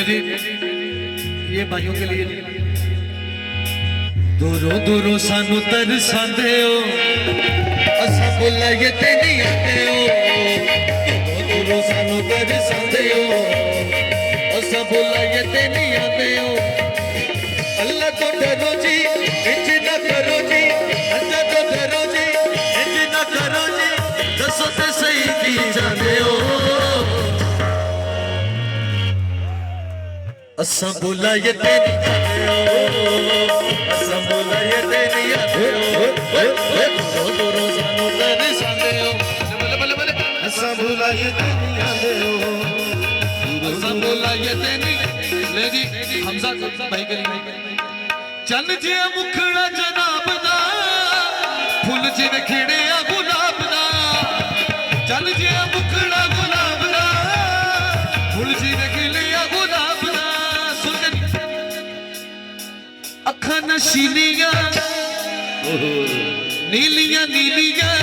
जी ये भाइयों के लिए दूरों दूरों सानू तरसांदे हो असा बुलाइए ते नहीं आते हो दूरों दूरों सानू तरसांदे हो असा बुलाइए ते नहीं आते हो अल्लाह तो डरो जी इंज ना करो जी अल्लाह तो डरो जी इंज ना करो जी दसो ते सही की जाने हो असा बुलाइए ते नहीं आते हो असा बुलाइए ते नहीं आते हो दूरों सानू तरसांदे हो असा बुलाइए ते नहीं आते हो असा बुलाइए ते नहीं ले जी हमजा भाई के लिए चल जे मुखड़ा जनाब दा फुल जिवे खिड़िया गुलाब दा चल जे मुखड़ा गुलाब दा फुल जिवे खिड़िया गुलाब दा सुन अखा नशीलियां नीलियां नीलियां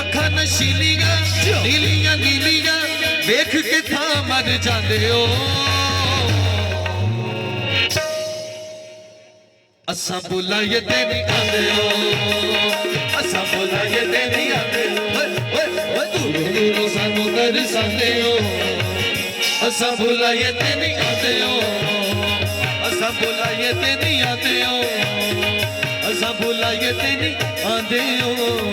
अखा नशीलियां नीलियां नीलियां देख के था मर जाते हो असा बुलाइए ते नहीं आते हो असा बुलाइए ते नहीं आते हो दूरों सानू तरसांदे हो असा बुलाइए ते नहीं आते हो असा बुलाइए ते नहीं आते हो असा बुलाइए ते नहीं आते हो